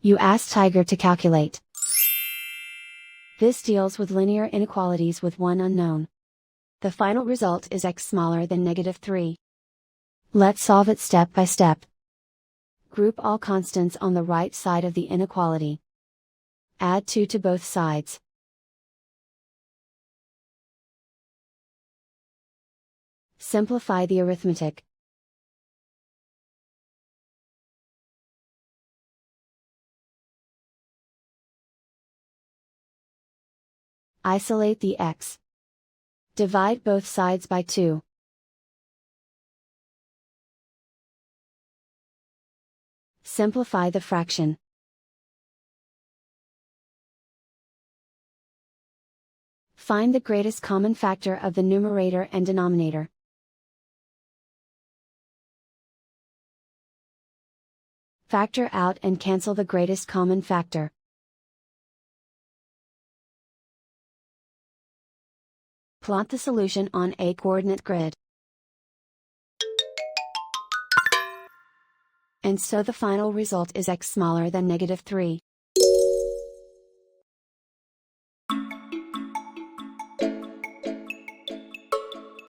You ask Tiger to calculate. This deals with linear inequalities with one unknown. The final result is x smaller than -3. Let's solve it step by step. Group all constants on the right side of the inequality. Add 2 to both sides. Simplify the arithmetic. Isolate the x. Divide both sides by 2. Simplify the fraction. Find the greatest common factor of the numerator and denominator. Factor out and cancel the greatest common factor. Plot the solution on a coordinate grid. And so the final result is x smaller than -3.